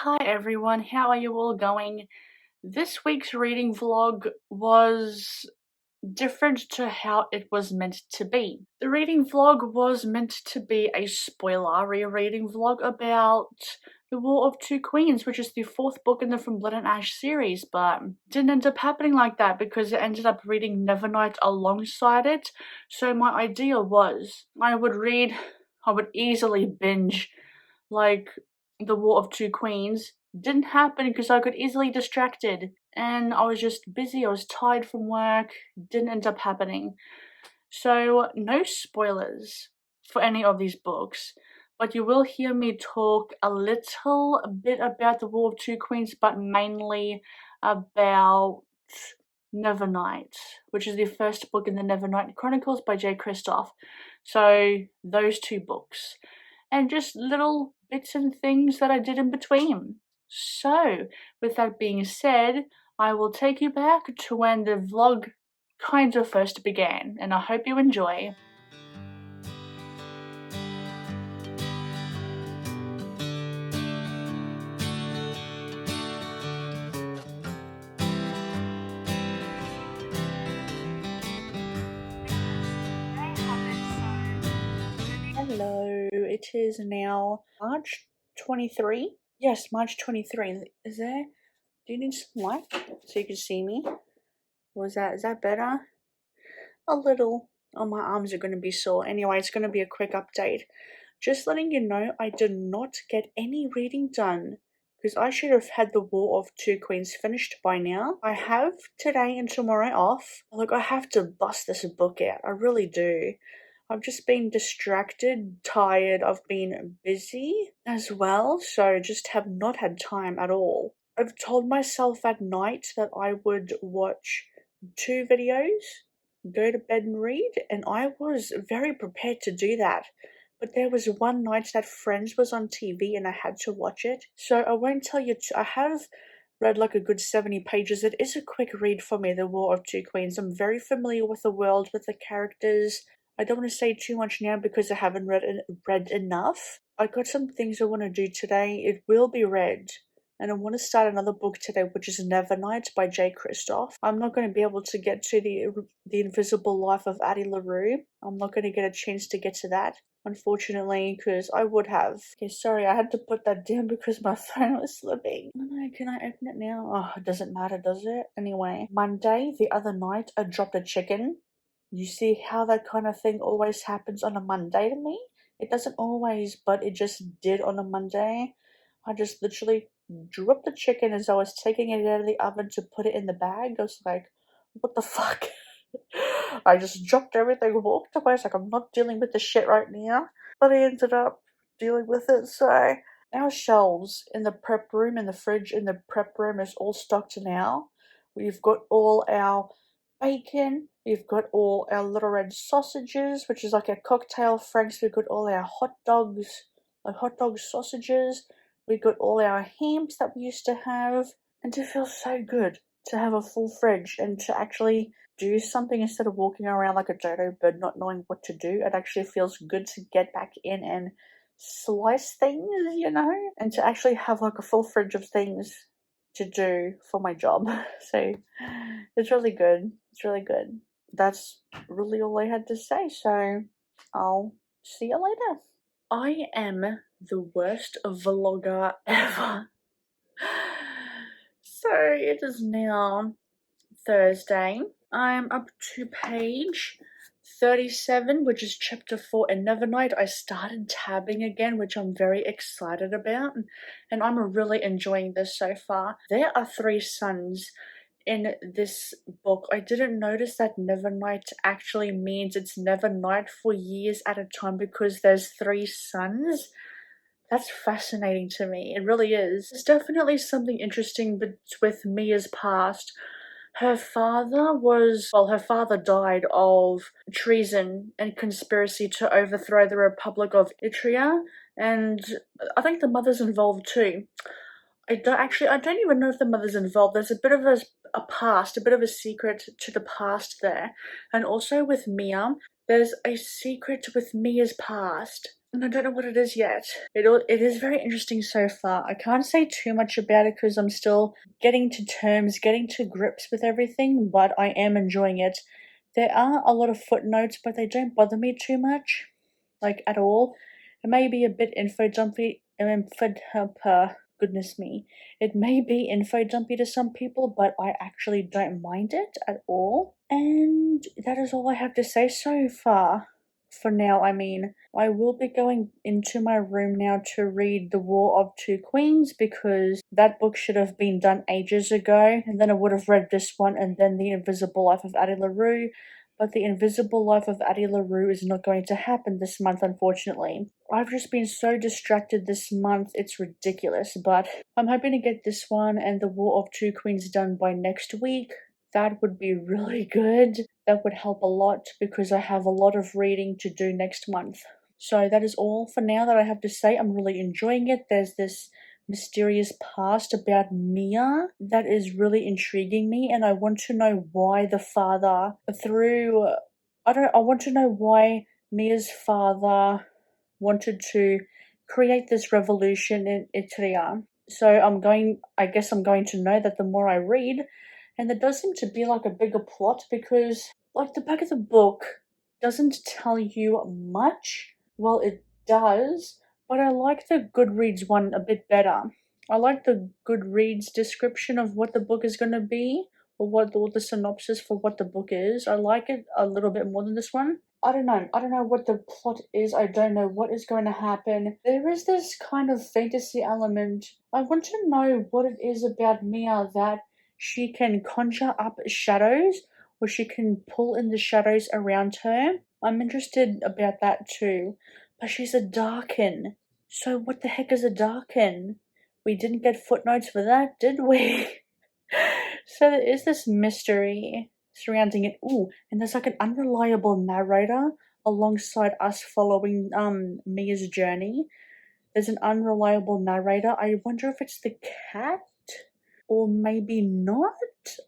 Hi everyone, how are you all going? This week's reading vlog was different to how it was meant to be. The reading vlog was meant to be a spoilery reading vlog about The War of Two Queens, which is the fourth book in the From Blood and Ash series, but didn't end up happening like that because I ended up reading Nevernight alongside it. So my idea was I would easily binge like The War of Two Queens. Didn't happen because I got easily distracted and I was just busy, I was tired from work, didn't end up happening. So no spoilers for any of these books, but you will hear me talk a little bit about The War of Two Queens, but mainly about Nevernight, which is the first book in the Nevernight Chronicles by Jay Kristoff. So those two books and just little bits and things that I did in between. So, with that being said, I will take you back to when the vlog kind of first began, and I hope you enjoy. Hello, it is now March 23. Yes, March 23. Is there? Do you need some light so you can see me? Or is that better? A little. Oh, my arms are going to be sore. Anyway, it's going to be a quick update. Just letting you know, I did not get any reading done because I should have had The War of Two Queens finished by now. I have today and tomorrow off. Look, I have to bust this book out. I really do. I've just been distracted, tired, I've been busy as well, so just have not had time at all. I've told myself at night that I would watch 2 videos, go to bed and read, and I was very prepared to do that. But there was one night that Friends was on TV and I had to watch it. So I won't tell you, I have read like a good 70 pages. It is a quick read for me, The War of Two Queens. I'm very familiar with the world, with the characters. I don't want to say too much now because I haven't read enough. I got some things I want to do today. It will be read. And I want to start another book today, which is Nevernight by Jay Kristoff. I'm not going to be able to get to the Invisible Life of Addie LaRue. I'm not going to get a chance to get to that, unfortunately, because I would have. Okay, sorry, I had to put that down because my phone was slipping. No, can I open it now? Oh, it doesn't matter, does it? Anyway, Monday, the other night, I dropped a chicken. You see how that kind of thing always happens on a Monday to me? It doesn't always, but it just did on a Monday. I just literally dropped the chicken as I was taking it out of the oven to put it in the bag. I was like, what the fuck? I just dropped everything, walked away. I was like, I'm not dealing with this shit right now. But I ended up dealing with it, so our shelves in the prep room, in the fridge in the prep room is all stocked now. We've got all our bacon, we've got all our little red sausages, which is like a cocktail Franks, we've got all our hot dogs, like hot dog sausages, we've got all our hams that we used to have, and it feels so good to have a full fridge and to actually do something instead of walking around like a dodo bird not knowing what to do. It actually feels good to get back in and slice things, you know, and to actually have like a full fridge of things to do for my job. So it's really good. It's really good. That's really all I had to say. So I'll see you later. I am the worst vlogger ever. So it is now Thursday. I'm up to page 37, which is chapter 4 in Nevernight. I started tabbing again, which I'm very excited about, and I'm really enjoying this so far. There are 3 sons in this book. I didn't notice that Nevernight actually means it's never night for years at a time because there's 3 sons. That's fascinating to me. It really is. There's definitely something interesting with Mia's past. Her father died of treason and conspiracy to overthrow the Republic of Itria, and I think the mother's involved too. I don't even know if the mother's involved. There's a bit of a past, a bit of a secret to the past there. And also with Mia, there's a secret with Mia's past. and I don't know what it is yet. It is very interesting so far. I can't say too much about it because I'm still getting to terms, getting to grips with everything, but I am enjoying it. There are a lot of footnotes, but they don't bother me too much, like at all. It may be a bit info dumpy, goodness me. It may be info dumpy to some people, but I actually don't mind it at all. And that is all I have to say so far. For now, I mean. I will be going into my room now to read The War of Two Queens because that book should have been done ages ago, and then I would have read this one and then The Invisible Life of Addie LaRue. But The Invisible Life of Addie LaRue is not going to happen this month, unfortunately. I've just been so distracted this month, it's ridiculous, but I'm hoping to get this one and The War of Two Queens done by next week. That would be really good. That would help a lot because I have a lot of reading to do next month. So that is all for now that I have to say. I'm really enjoying it. There's this mysterious past about Mia that is really intriguing me, and I want to know why the father I want to know why Mia's father wanted to create this revolution in Italia. So I guess I'm going to know that the more I read, and there does seem to be like a bigger plot because like the back of the book doesn't tell you much. Well, it does, but I like the Goodreads one a bit better. I like the Goodreads description of what the book is going to be, or the synopsis for what the book is. I like it a little bit more than this one. I don't know. I don't know what the plot is. I don't know what is going to happen. There is this kind of fantasy element. I want to know what it is about Mia that she can conjure up shadows or she can pull in the shadows around her. I'm interested about that too. But she's a Darkin. So what the heck is a Darkin? We didn't get footnotes for that, did we? So there is this mystery surrounding it. Ooh, and there's like an unreliable narrator alongside us following Mia's journey. There's an unreliable narrator. I wonder if it's the cat or maybe not.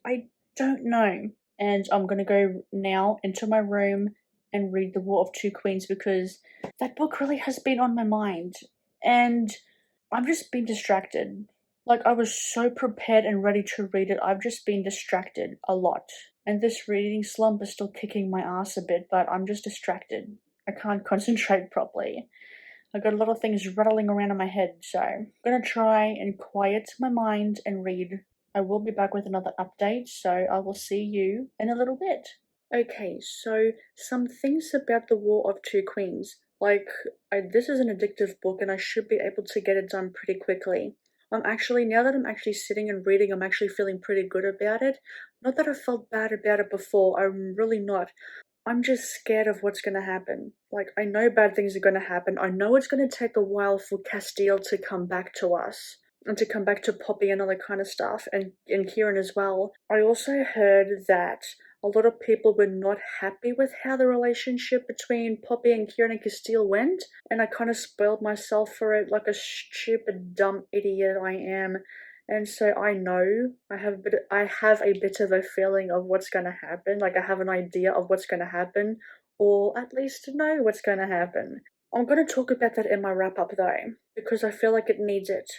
I don't know. And I'm gonna go now into my room and read The War of Two Queens because that book really has been on my mind. And I've just been distracted. Like, I was so prepared and ready to read it. I've just been distracted a lot. And this reading slump is still kicking my ass a bit, but I'm just distracted. I can't concentrate properly. I've got a lot of things rattling around in my head, so I'm gonna try and quiet my mind and read. I will be back with another update, so I will see you in a little bit. Okay, so some things about The War of Two Queens. Like, this is an addictive book and I should be able to get it done pretty quickly. Now that I'm actually sitting and reading, I'm actually feeling pretty good about it. Not that I felt bad about it before, I'm really not. I'm just scared of what's gonna happen. Like, I know bad things are gonna happen. I know it's gonna take a while for Castile to come back to us. And to come back to Poppy and all that kind of stuff. And Kieran as well. I also heard that a lot of people were not happy with how the relationship between Poppy and Kieran and Castile went. And I kind of spoiled myself for it like a stupid, dumb idiot I am. And so I know I have a bit of a feeling of what's gonna happen. Like I have an idea of what's gonna happen, or at least know what's gonna happen. I'm gonna talk about that in my wrap up though, because I feel like it needs it.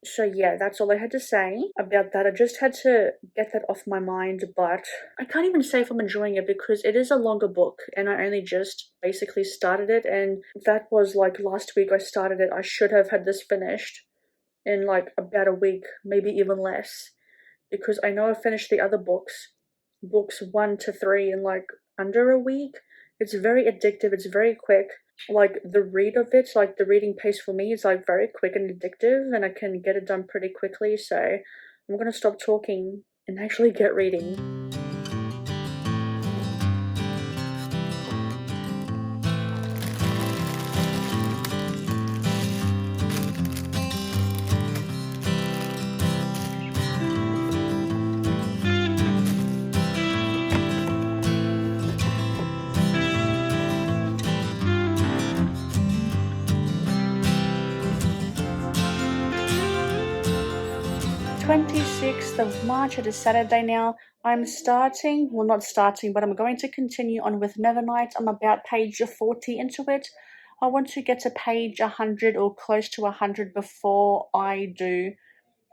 So yeah, that's all I had to say about that. I just had to get that off my mind, but I can't even say if I'm enjoying it because it is a longer book and I only just basically started it, and that was like last week I started it. I should have had this finished in like about a week, maybe even less, because I know I finished the other books 1 to 3 in like under a week. It's very addictive, it's very quick. Like the read of it, like the reading pace for me is like very quick and addictive, and I can get it done pretty quickly. So I'm gonna stop talking and actually get reading. 26th of March, it is Saturday now. I'm not starting, but I'm going to continue on with Nevernight. I'm about page 40 into it. I want to get to page 100 or close to 100 before I do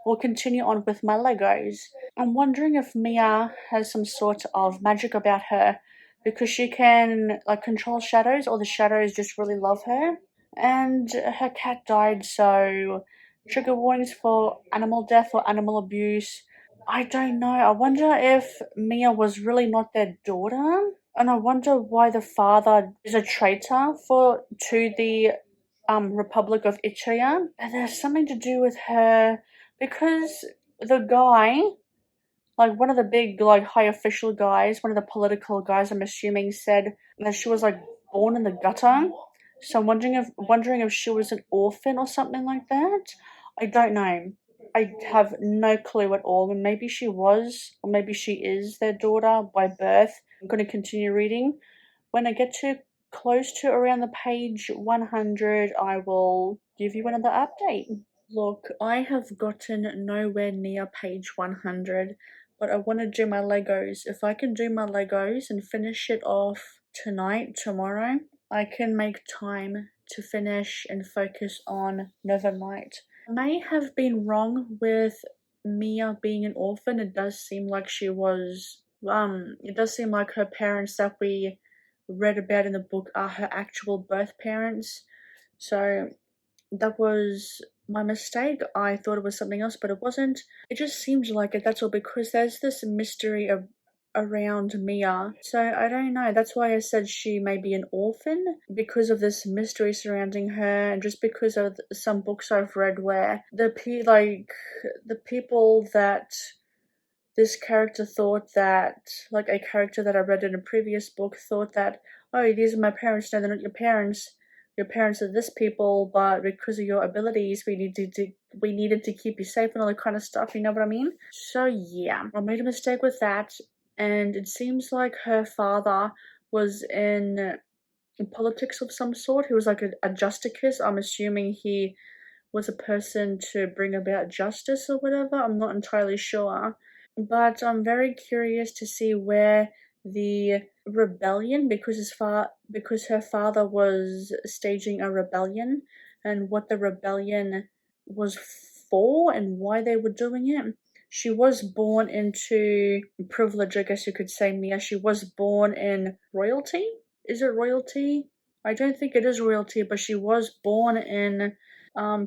or continue on with my Legos. I'm wondering if Mia has some sort of magic about her because she can like control shadows, or the shadows just really love her. And her cat died, so trigger warnings for animal death or animal abuse. I don't know. I wonder if Mia was really not their daughter, and I wonder why the father is a traitor to the Republic of Itria. And there's something to do with her because the guy, like one of the big like high official guys, one of the political guys, I'm assuming, said that she was like born in the gutter. So I'm wondering if she was an orphan or something like that. I don't know. I have no clue at all. Maybe she was, or maybe she is their daughter by birth. I'm going to continue reading. When I get to close to around the page 100, I will give you another update. Look, I have gotten nowhere near page 100, but I want to do my Legos. If I can do my Legos and finish it off tonight, tomorrow, I can make time to finish and focus on Nevernight. I may have been wrong with Mia being an orphan. It does seem like she was, it does seem like her parents that we read about in the book are her actual birth parents. So that was my mistake. I thought it was something else, but it wasn't. It just seemed like it, that's all, because there's this mystery around Mia. So I don't know. That's why I said she may be an orphan, because of this mystery surrounding her, and just because of some books I've read where the people that this character thought that, like a character that I read in a previous book thought that, oh, these are my parents. No, they're not your parents. Your parents are this people, but because of your abilities, we needed to keep you safe and all that kind of stuff. You know what I mean? So yeah, I made a mistake with that, and it seems like her father was in politics of some sort. He was like a justicus. I'm assuming he was a person to bring about justice or whatever. I'm not entirely sure. But I'm very curious to see where the rebellion, because her father was staging a rebellion, and what the rebellion was for and why they were doing it. She was born into privilege, I guess you could say, Mia. She was born in royalty. Is it royalty? I don't think it is royalty, but she was born in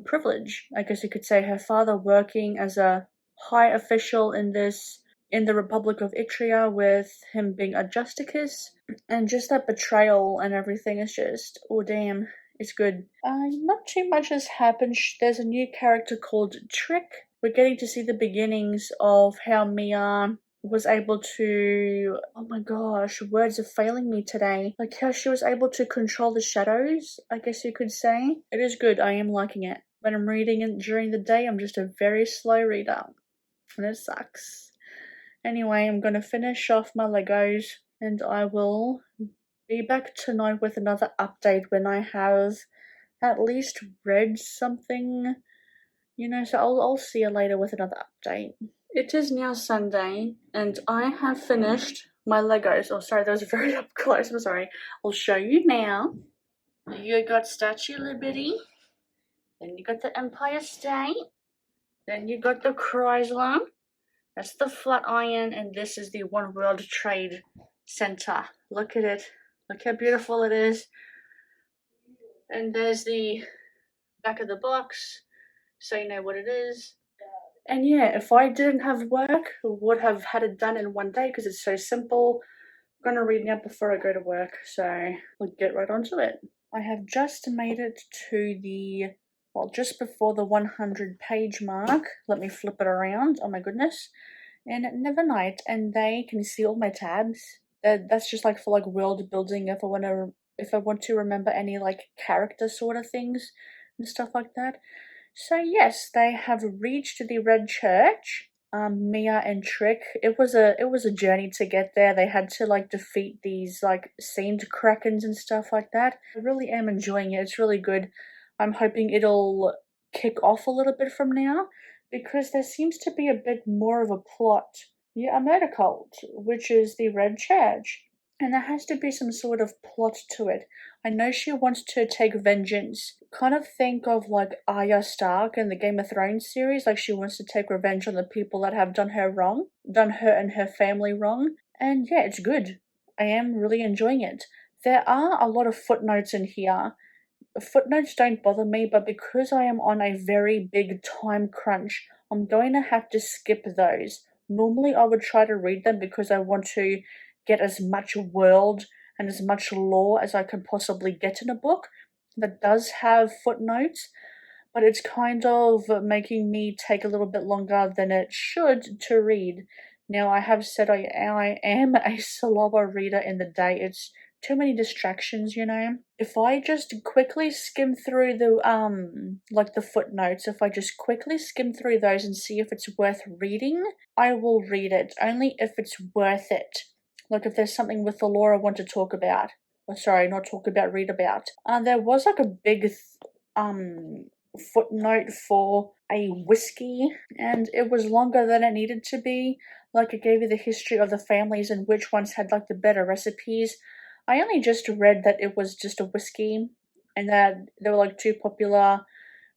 privilege, I guess you could say. Her father working as a high official in the Republic of Itria, with him being a justicus, and just that betrayal and everything is just, oh damn, it's good. Not too much has happened. There's a new character called Trick. We're getting to see the beginnings of how Mia was able to, oh my gosh, words are failing me today. Like how she was able to control the shadows, I guess you could say. It is good, I am liking it. When I'm reading it during the day, I'm just a very slow reader, and it sucks. Anyway, I'm gonna finish off my Legos, and I will be back tonight with another update when I have at least read something, so I'll see you later with another update. It is now Sunday, and I have finished my Legos. Oh, sorry, that was very up close. I'm sorry. I'll show you now. You got Statue of Liberty, then you got the Empire State, then you got the Chrysler, that's the Flatiron, and this is the One World Trade Center. Look at it. Look how beautiful it is. And there's the back of the box, so you know what it is. And yeah, if I didn't have work, I would have had it done in one day because it's so simple. I'm gonna read now before I go to work, so we'll get right onto it. I have just made it to just before the 100 page mark. Let me flip it around. Oh my goodness. And Nevernight, and they can see all my tabs. That's just like for like world building, if I want to remember any like character sort of things and stuff like that. So yes, they have reached the Red Church. Mia and Trick. It was a journey to get there. They had to like defeat these like Saint Krakens and stuff like that. I really am enjoying it. It's really good. I'm hoping it'll kick off a little bit from now, because there seems to be a bit more of a plot. Yeah, a murder cult, which is the Red Church. And there has to be some sort of plot to it. I know she wants to take vengeance. Kind of think of like Arya Stark in the Game of Thrones series, like she wants to take revenge on the people that have done her wrong, done her and her family wrong. And yeah, it's good. I am really enjoying it. There are a lot of footnotes in here. Footnotes don't bother me, but because I am on a very big time crunch, I'm going to have to skip those. Normally, I would try to read them because I want to get as much world and as much lore as I can possibly get in a book that does have footnotes, but it's kind of making me take a little bit longer than it should to read. Now, I have said I am a slower reader in the day. It's too many distractions, you know. If I just quickly skim through the like the footnotes, if I just quickly skim through those and see if it's worth reading, I will read it. Only if it's worth it. Like if there's something with the lore I want to talk about. Or sorry, not talk about, read about. There was like a big footnote for a whiskey, and it was longer than it needed to be. Like it gave you the history of the families and which ones had like the better recipes. I only just read that it was just a whiskey and that there were like two popular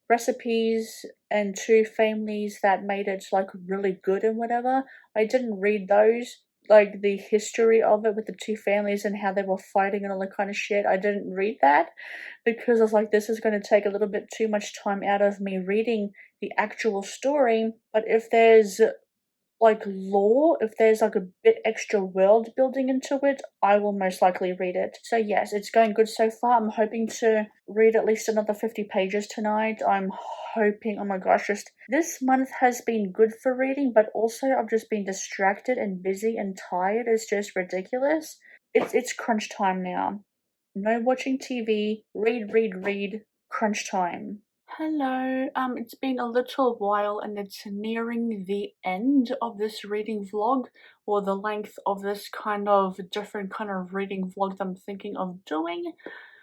recipes and two families that made it like really good and whatever. I didn't read those, like the history of it with the two families and how they were fighting and all that kind of shit. I didn't read that because I was like, this is going to take a little bit too much time out of me reading the actual story. But if there's like lore, if there's like a bit extra world building into it, I will most likely read it. So yes, it's going good so far. I'm hoping to read at least another 50 pages tonight. I'm hoping, oh my gosh, just this month has been good for reading, but also I've just been distracted and busy and tired. It's just ridiculous. It's crunch time now. No watching TV, read, crunch time. Hello, it's been a little while and it's nearing the end of this reading vlog, or the length of this kind of different kind of reading vlog that I'm thinking of doing.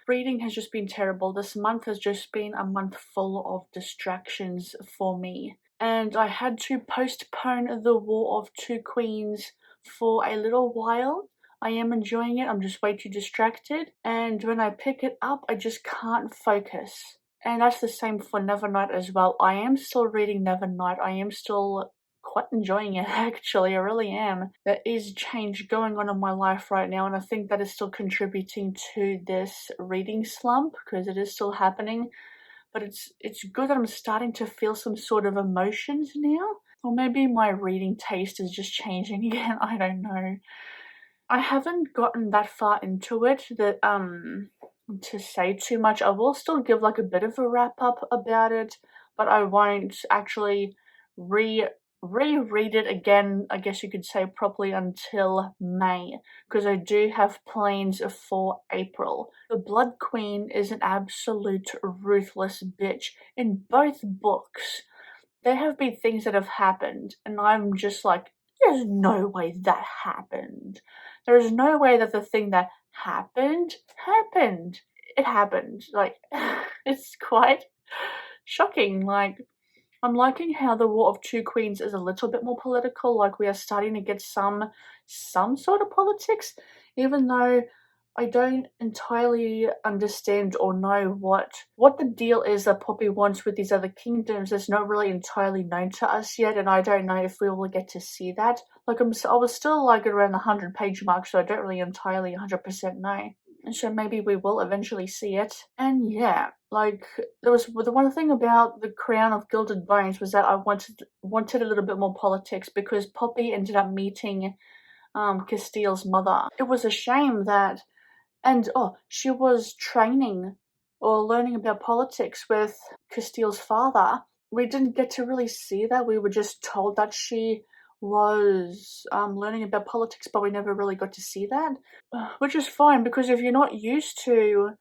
Reading has just been terrible. This month has just been a month full of distractions for me. And I had to postpone The War of Two Queens for a little while. I am enjoying it, I'm just way too distracted. And when I pick it up, I just can't focus. And that's the same for Nevernight as well. I am still reading Nevernight. I am still quite enjoying it, actually. I really am. There is change going on in my life right now, and I think that is still contributing to this reading slump because it is still happening. But it's good that I'm starting to feel some sort of emotions now. Or maybe my reading taste is just changing again. I don't know. I haven't gotten that far into it that to say too much. I will still give like a bit of a wrap up about it, but I won't actually reread it again, I guess you could say, properly until May, because I do have plans for April. The Blood Queen is an absolute ruthless bitch in both books. There have been things that have happened, and I'm just like, there's no way that happened. There is no way that the thing that happened. It happened. Like, it's quite shocking. Like, I'm liking how the War of Two Queens is a little bit more political. Like, we are starting to get some sort of politics, even though I don't entirely understand or know what the deal is that Poppy wants with these other kingdoms. It's not really entirely known to us yet, and I don't know if we will get to see that. Like, I was still like around the 100-page mark, so I don't really entirely 100% know. And so maybe we will eventually see it. And yeah, like, there was the one thing about the Crown of Gilded Bones was that I wanted a little bit more politics, because Poppy ended up meeting Castile's mother. It was a shame that. And she was training or learning about politics with Castile's father. We didn't get to really see that. We were just told that she was learning about politics, but we never really got to see that. Which is fine, because if you're not used to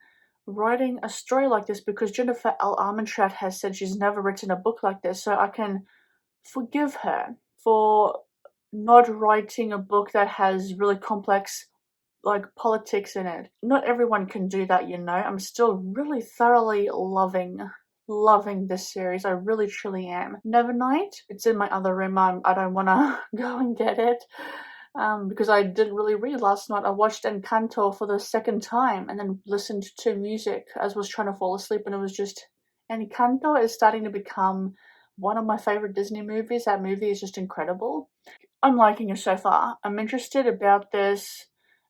writing a story like this, because Jennifer L. Armentrout has said she's never written a book like this, so I can forgive her for not writing a book that has really complex like politics in it. Not everyone can do that, you know. I'm still really thoroughly loving this series. I really truly am. Nevernight, it's in my other room. I don't want to go and get it. because I didn't really read last night. I watched Encanto for the second time and then listened to music as I was trying to fall asleep, and it was just Encanto is starting to become one of my favorite Disney movies. That movie is just incredible. I'm liking it so far. I'm interested about this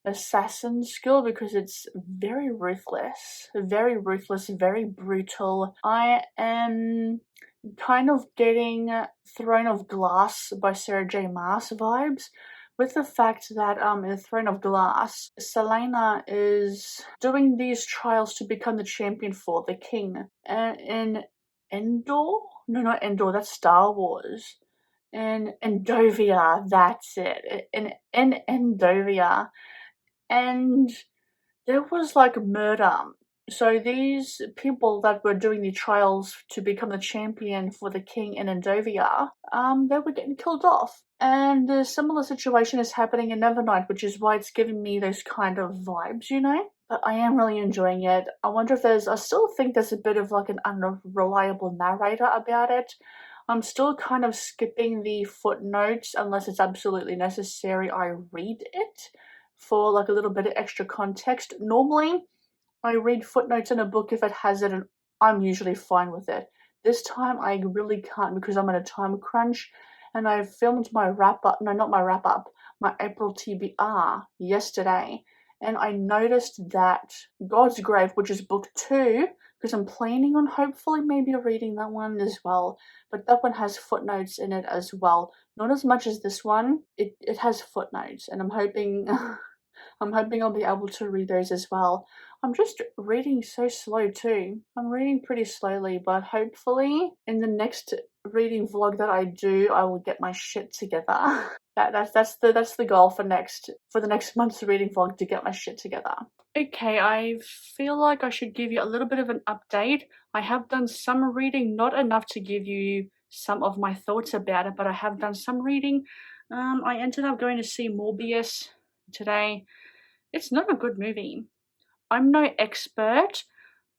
assassin skill because it's very ruthless, very brutal. I am kind of getting Throne of Glass by Sarah J. Maas vibes, with the fact that in Throne of Glass, Selena is doing these trials to become the champion for the king. And in Endor? No, not Endor, that's Star Wars. In Endovia, that's it. In Endovia. And there was like murder. So these people that were doing the trials to become the champion for the king in Endovia, they were getting killed off. And a similar situation is happening in Nevernight, which is why it's giving me those kind of vibes, you know? But I am really enjoying it. I wonder if I still think there's a bit of like an unreliable narrator about it. I'm still kind of skipping the footnotes unless it's absolutely necessary I read it for like a little bit of extra context. Normally, I read footnotes in a book if it has it, and I'm usually fine with it. This time, I really can't because I'm in a time crunch, and I filmed my wrap up. No, not my wrap up. My April TBR yesterday, and I noticed that God's Grave, which is book 2, because I'm planning on hopefully maybe reading that one as well. But that one has footnotes in it as well. Not as much as this one. It has footnotes, and I'm hoping I'm hoping I'll be able to read those as well. I'm just reading so slow too. I'm reading pretty slowly, but hopefully in the next reading vlog that I do, I will get my shit together. That's the goal for the next month's reading vlog, to get my shit together. Okay, I feel like I should give you a little bit of an update. I have done some reading, not enough to give you some of my thoughts about it, but I have done some reading. I ended up going to see Morbius today. It's not a good movie. I'm no expert,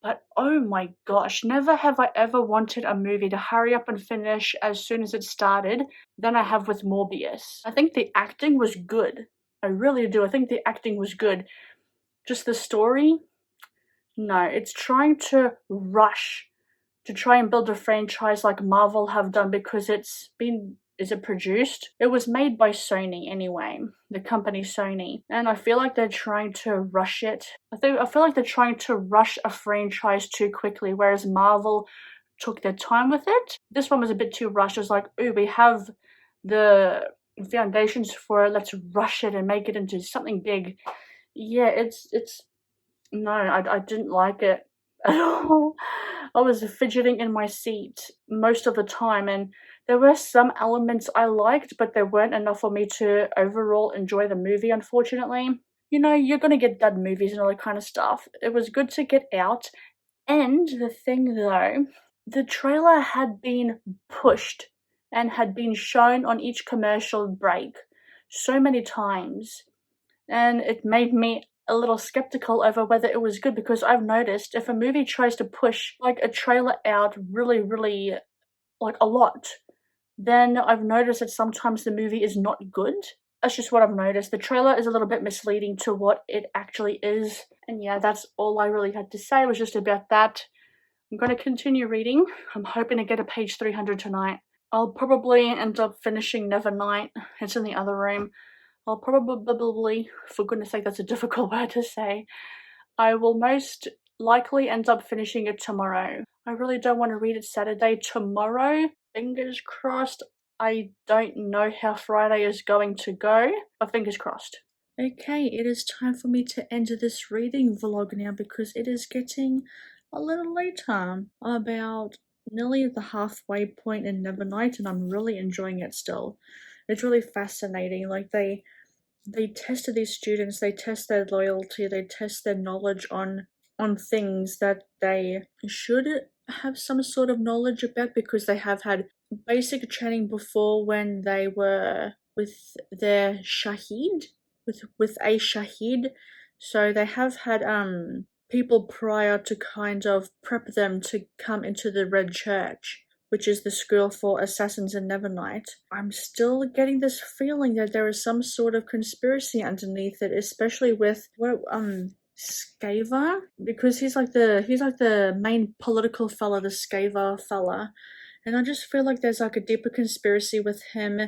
but oh my gosh, never have I ever wanted a movie to hurry up and finish as soon as it started than I have with Morbius. I think the acting was good. I really do. I think the acting was good. Just the story? No, it's trying to rush to try and build a franchise like Marvel have done because is it produced? It was made by Sony anyway, the company Sony. And I feel like they're trying to rush it. I feel like they're trying to rush a franchise too quickly, whereas Marvel took their time with it. This one was a bit too rushed. It was like, ooh, we have the foundations for it, let's rush it and make it into something big. Yeah, it's no, I didn't like it at all. I was fidgeting in my seat most of the time, and there were some elements I liked, but there weren't enough for me to overall enjoy the movie, unfortunately. You know, you're gonna get dud movies and all that kind of stuff. It was good to get out, and the thing though, the trailer had been pushed and had been shown on each commercial break so many times, and it made me a little skeptical over whether it was good, because I've noticed if a movie tries to push like a trailer out really like a lot, then I've noticed that sometimes the movie is not good. That's just what I've noticed. The trailer is a little bit misleading to what it actually is. And yeah, that's all I really had to say. It was just about that. I'm going to continue reading. I'm hoping to get a page 300 tonight. I'll probably end up finishing Nevernight. It's in the other room. I'll probably, for goodness sake, that's a difficult word to say, I will most likely end up finishing it tomorrow. I really don't want to read it Saturday. Tomorrow, fingers crossed. I don't know how Friday is going to go, but fingers crossed. Okay, it is time for me to end this reading vlog now because it is getting a little later. I'm about nearly the halfway point in Nevernight, and I'm really enjoying it still. It's really fascinating. Like they test these students, they test their loyalty, they test their knowledge on things that they should have some sort of knowledge about, because they have had basic training before when they were with their Shahid, with a Shahid. So they have had people prior to kind of prep them to come into the Red Church. which is the school for assassins in Nevernight, I'm still getting this feeling that there is some sort of conspiracy underneath it, especially with Scaver, because he's like the main political fella, the Scaver fella, and I just feel like there's like a deeper conspiracy with him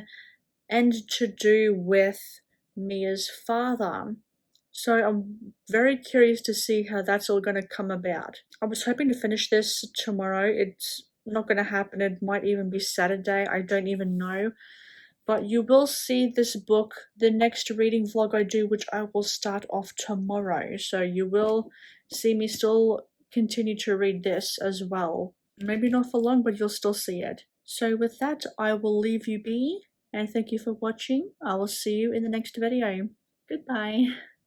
and to do with Mia's father. So I'm very curious to see how that's all going to come about. I was hoping to finish this tomorrow. It's not going to happen. It might even be Saturday. I don't even know. But you will see this book, the next reading vlog I do, which I will start off tomorrow. So you will see me still continue to read this as well. Maybe not for long, but you'll still see it. So with that, I will leave you be. And thank you for watching. I will see you in the next video. Goodbye.